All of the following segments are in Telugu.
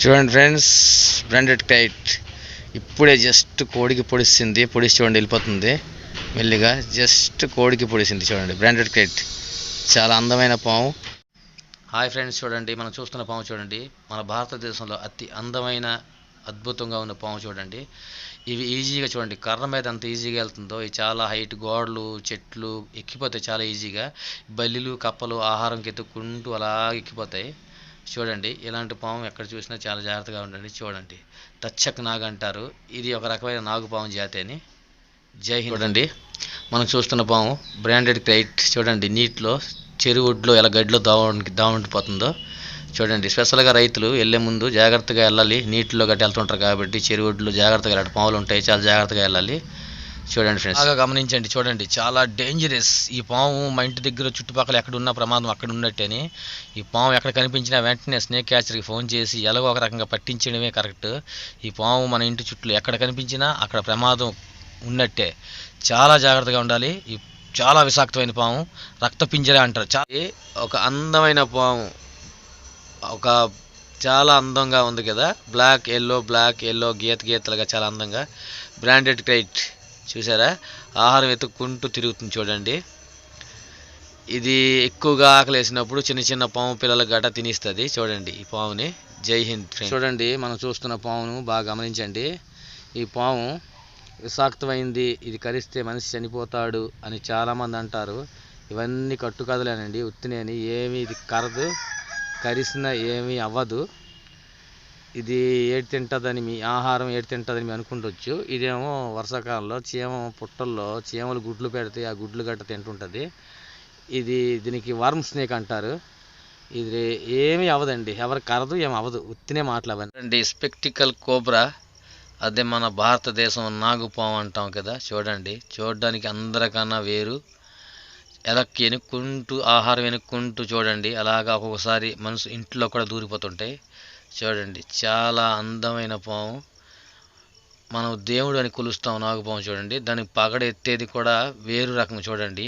చూడండి ఫ్రెండ్స్, బ్రాండెడ్ కైట్ ఇప్పుడే జస్ట్ కోడికి పొడిచింది. పొడిచి చూడండి వెళ్ళిపోతుంది మెల్లిగా. జస్ట్ కోడికి పొడిచింది చూడండి. బ్రాండెడ్ కైట్ చాలా అందమైన పాము. హాయ్ ఫ్రెండ్స్, చూడండి మనం చూస్తున్న పాము చూడండి. మన భారతదేశంలో అతి అందమైన అద్భుతంగా ఉన్న పాము చూడండి. ఇవి ఈజీగా చూడండి, కర్ర మీద అంత ఈజీగా వెళ్తుందో. ఇవి చాలా హైట్, గోడలు చెట్లు ఎక్కిపోతాయి చాలా ఈజీగా. బల్లిలు కప్పలు ఆహారంకి ఎత్తుక్కుంటూ అలా ఎక్కిపోతాయి చూడండి. ఇలాంటి పాము ఎక్కడ చూసినా చాలా జాగ్రత్తగా ఉండండి. చూడండి, తచ్చక్ నాగ్ అంటారు. ఇది ఒక రకమైన నాగుపాము జాతి అని. జై హింద్. చూడండి మనం చూస్తున్న పాము బ్రాండెడ్ కైట్. చూడండి నీటిలో చెరువు ఒడ్లో ఎలా గడ్డిలో దావుండిపోతుందో చూడండి. స్పెషల్గా రైతులు వెళ్ళే ముందు జాగ్రత్తగా వెళ్ళాలి. నీటిలో గట్టి వెళ్తుంటారు కాబట్టి చెరువు ఒడ్లో జాగ్రత్తగా వెళ్ళాలి. పాములు ఉంటాయి, చాలా జాగ్రత్తగా వెళ్ళాలి. చూడండి ఫ్రెండ్స్, బాగా గమనించండి. చూడండి చాలా డేంజరస్ ఈ పాము. మా ఇంటి దగ్గర చుట్టుపక్కల ఎక్కడ ఉన్న ప్రమాదం అక్కడ ఉన్నట్టేని. ఈ పాము ఎక్కడ కనిపించినా వెంటనే స్నేక్ క్యాచర్కి ఫోన్ చేసి ఎలాగో ఒక రకంగా పట్టించడమే కరెక్ట్. ఈ పాము మన ఇంటి చుట్టూ ఎక్కడ కనిపించినా అక్కడ ప్రమాదం ఉన్నట్టే. చాలా జాగ్రత్తగా ఉండాలి. ఈ చాలా విషాక్తమైన పాము, రక్తపింజర అంటారు. ఒక అందమైన పాము, ఒక చాలా అందంగా ఉంది కదా. బ్లాక్ ఎల్లో గీతలుగా చాలా అందంగా. బ్రాండెడ్ కైట్ చూసారా, ఆహారం వెతుక్కుంటూ తిరుగుతుంది చూడండి. ఇది ఎక్కువగా ఆకలి వేసినప్పుడు చిన్న చిన్న పాము పిల్లల గడ్డ తినిస్తుంది చూడండి ఈ పాముని. జై హింద్. చూడండి మనం చూస్తున్న పామును బాగా గమనించండి. ఈ పాము విషాక్తమైంది, ఇది కరిస్తే మనిషి చనిపోతాడు అని చాలామంది అంటారు. ఇవన్నీ కట్టుకథలేనండి, ఉత్తినేని. ఏమి ఇది కరదు, కరిసినా ఏమీ అవ్వదు. ఇది ఏడు తింటుందని మీ ఆహారం ఏడు తింటుందని మీ అనుకుంటవచ్చు. ఇదేమో వర్షాకాలంలో పుట్టల్లో చీమలు గుడ్లు పెడితే ఆ గుడ్లు గట్ట తింటుంటుంది. దీనికి వర్మ్ స్నేక్ అంటారు. ఇది ఏమీ అవ్వదండి, ఎవరు కరదు, ఏమి అవ్వదు, ఉత్తినే మాట్లాడండి. స్పెక్టికల్ కోబ్రా, అదే మన భారతదేశం నాగుపాము అంటాం కదా. చూడండి, చూడడానికి అందరికన్నా వేరు. ఎలా ఆహారం వెనుక్కుంటూ చూడండి. అలాగా ఒక్కొక్కసారి మనసు ఇంట్లో కూడా దూరిపోతుంటాయి చూడండి. చాలా అందమైన పాము. మనం దేవుడు అని కొలుస్తాం నాగుపాము చూడండి. దానికి పగడ ఎత్తేది కూడా వేరు రకం చూడండి.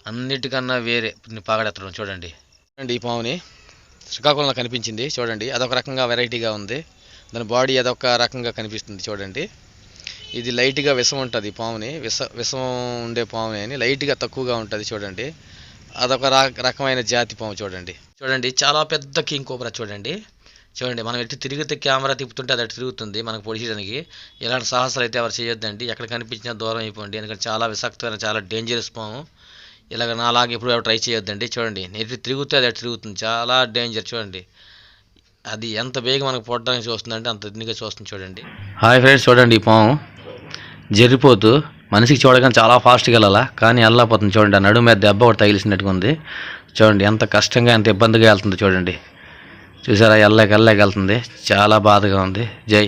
అన్నిటికన్నా వేరే పగడెత్తడం చూడండి. ఈ పాముని శ్రీకాకుళంలో కనిపించింది చూడండి. అదొక రకంగా వెరైటీగా ఉంది. దాని బాడీ అదొక రకంగా కనిపిస్తుంది చూడండి. ఇది లైట్గా విషం ఉంటుంది పాముని. విషం ఉండే పాము అని లైట్గా తక్కువగా ఉంటుంది చూడండి. అదొక రకమైన జాతి పాము చూడండి. చాలా పెద్ద కింగ్ కోబ్రా చూడండి. మనం ఎటు తిరిగితే కెమెరా తిప్పుతుంటే అది అటు తిరుగుతుంది మనకు పొడిచడానికి. ఇలాంటి సాహసాలు అయితే ఎవరు చేయొద్దండి. ఎక్కడ కనిపించినా దూరం అయిపోండి, ఎందుకంటే చాలా విషాక్తమైన చాలా డేంజరస్ పాము. ఇలాగ నాలాగా ఎప్పుడు ఎవరు ట్రై చేయొద్దండి. చూడండి, ఎటు తిరిగితే అది అటు తిరుగుతుంది, చాలా డేంజర్ చూడండి. అది ఎంత వేగం మనకు పొడడానికి చూస్తుందంటే అంత ఇదిగా చూస్తుంది చూడండి. హాయ్ ఫ్రెండ్స్, చూడండి ఈ పాము జరిపోతూ మనిషికి చూడగానే చాలా ఫాస్ట్గా వెళ్ళాలా, కానీ వెళ్ళకపోతుంది చూడండి. ఆ నడుము మీద దెబ్బ ఒకటి తగిలిసినట్టుగా ఉంది చూడండి. ఎంత కష్టంగా ఎంత ఇబ్బందిగా వెళ్తుంది చూడండి. చూసారా, వెళ్ళలేక వెళ్తుంది. చాలా బాధగా ఉంది. జై